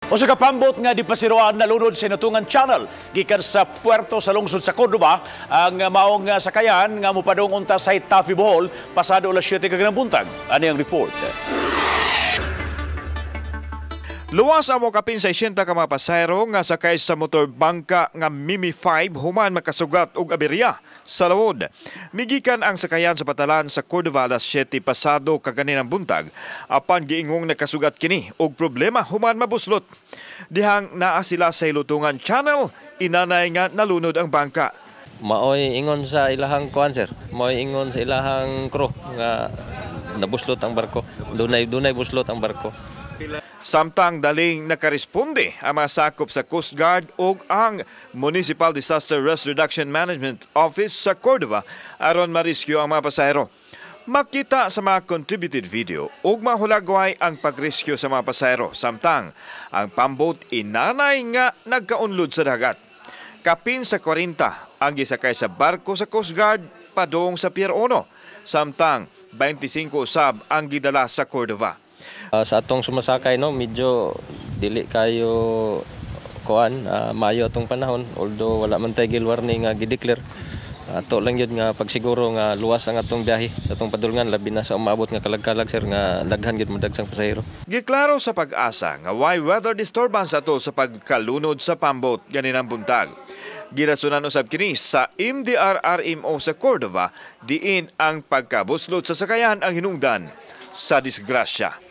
O sa kapambot nga di pasiroan nalunod sa Natungan Channel gikan sa puerto sa lungsod sa Cordova ang maong sakayan nga mopadong unta sa Tafi Bohol pasado alas 7 kaganang buntag. Ani ang report. Luwas ang kapin 60 ka mga pasahero nga sakay sa motor bangka nga Mimi 5 human makasugat og aberya sa lawod. Migikan ang sakayan sa patalan sa Cordova alas 7 pasado kaganinang buntag apan giingong nakasugat kini og problema human mabuslot. Dihang naa sila sa Natungan Channel, inanay nga nalunod ang bangka. Maoy ingon sa ilahang kuan sir, maoy ingon sa ilahang crew nga nabuslot ang barko. Dunay buslot ang barko. Samtang daling nakaresponde ang mga sakop sa Coast Guard o ang Municipal Disaster Risk Reduction Management Office sa Cordova aron mariskyo ang mga pasahero. Makita sa mga contributed video ug mahulagway ang pagrescue sa mga pasahero samtang ang pambot inanay nga nagkaunlod sa dagat. Kapin sa 40 ang gisakay sa barko sa Coast Guard padong sa Pier 1 samtang 25 usab ang gidala sa Cordova. Sa atong sumasakay medyo dili kayo kuan mayo atong panahon although wala man tay gil warning nga gideclare. Ato lang yun nga pagsiguro nga luwas ang atong biyahe sa atong padulngan labi na sa umabot nga kalag-kalag sir nga daghan gid madagsang pasahero. Giklaro sa pag-asa nga why weather disturbance ato sa pagkalunod sa pambot ganinang buntag. Girasunan usab kini sa MDRRMO sa Cordova diin ang pagkabuslot sa sakayan ang hinungdan sa disgrasya.